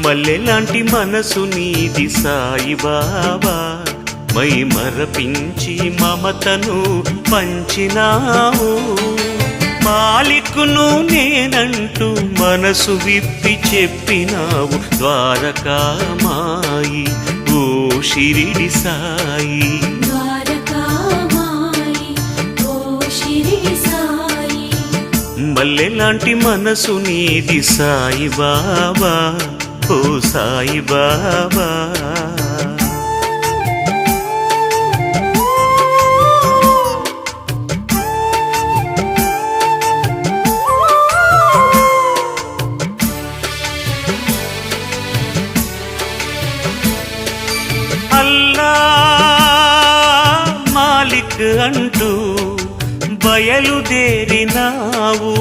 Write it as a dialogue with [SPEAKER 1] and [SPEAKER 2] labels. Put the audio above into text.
[SPEAKER 1] మల్లెలాంటి మనసు నీది సాయిబాబా, మై మరపించి మమతను పంచినావు. మాలికును నేనంటూ మనసు విప్పి చెప్పినావు. ద్వారకామాయి ఓ షిరిడి సాయి, మల్లెలాంటి మనసు నీది సాయిబాబా, ఓ సాయిబాబా. అల్లా మాలిక్ అంటూ బయలుదేరినావు.